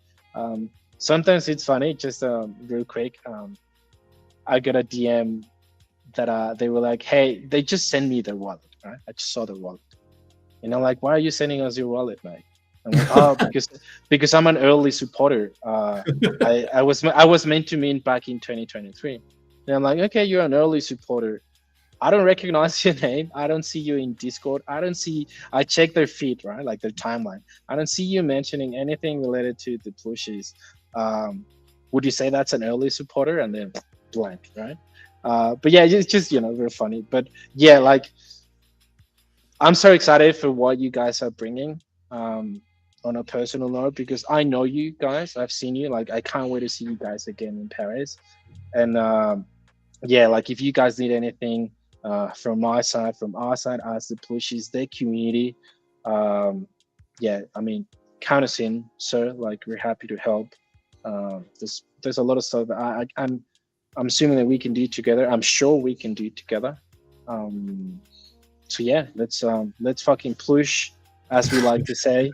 Sometimes it's funny, just real quick, I got a DM that they were like, hey, they just send me their wallet, right? I just saw their wallet, and I'm like, why are you sending us your wallet, mate? I'm like, oh, because I'm an early supporter. I was meant to mint back in 2023, and I'm like, okay, you're an early supporter. I don't recognize your name. I don't see you in Discord. I check their feed, right? Like their timeline. I don't see you mentioning anything related to the Plooshies. Would you say that's an early supporter? And then blank, right? But yeah, it's just very funny. But yeah, like I'm so excited for what you guys are bringing. On a personal note, because I know you guys, I've seen you. Like I can't wait to see you guys again in Paris. And yeah, like if you guys need anything from my side, from our side, as the Plooshies, their community, yeah, I mean, count us in, sir. Like we're happy to help. There's a lot of stuff that I'm assuming that we can do together. I'm sure we can do together. So yeah, let's fucking ploosh, as we like to say.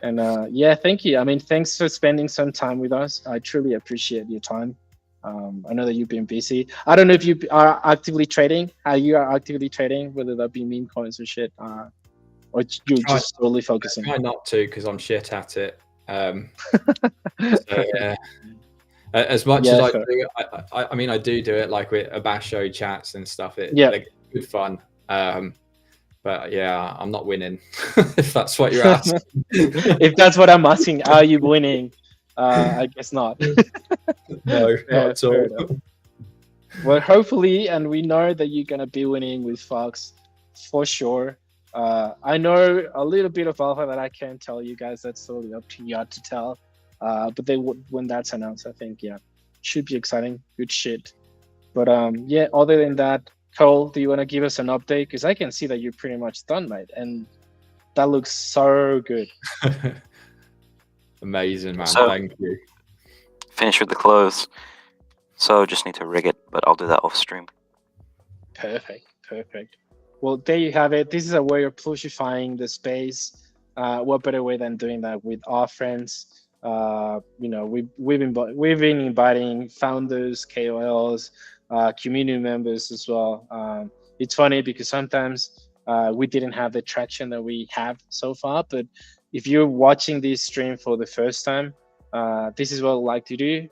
And yeah, thank you. I mean, thanks for spending some time with us. I truly appreciate your time. I know that you've been busy. I don't know if you are actively trading. You are actively trading, whether that be meme coins or shit, or you're just solely focusing. I try not to, because I'm shit at it. So, yeah. As much as I do, I mean, I do it like with Abasho chats and stuff. Like good fun. But yeah, I'm not winning. If that's what you're asking. If that's what I'm asking, are you winning? I guess not. No, not at all. Well, hopefully, and we know that you're gonna be winning with Fox for sure. I know a little bit of alpha that I can't tell you guys. That's totally up to you to tell. But they would, when that's announced, I think, yeah, should be exciting. Good shit. But yeah, other than that, Cole, do you want to give us an update? Because I can see that you're pretty much done, mate, and that looks so good. Amazing, man. So, thank you. Finish with the clothes. So just need to rig it, but I'll do that off stream. Perfect. Well, there you have it. This is a way of plushifying the space. What better way than doing that with our friends? We've been inviting founders, KOLs, community members as well. It's funny because sometimes we didn't have the traction that we have so far, but if you're watching this stream for the first time, this is what I like to do.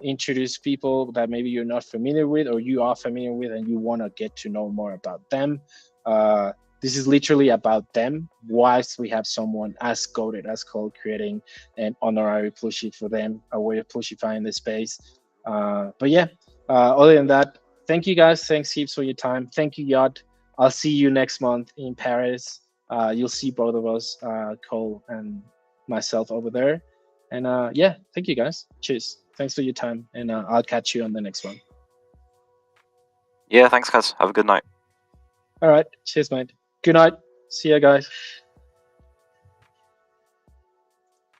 Introduce people that maybe you're not familiar with, or you are familiar with and you want to get to know more about them. This is literally about them, whilst we have someone as coded as Cole creating an honorary plushie for them, a way of plushifying the space. But yeah, other than that, thank you guys. Thanks heaps for your time. Thank you, Yacht. I'll see you next month in Paris. You'll see both of us, Cole and myself over there. And yeah, thank you guys. Cheers. Thanks for your time. And I'll catch you on the next one. Yeah, thanks guys. Have a good night. All right. Cheers, mate. Good night. See you guys.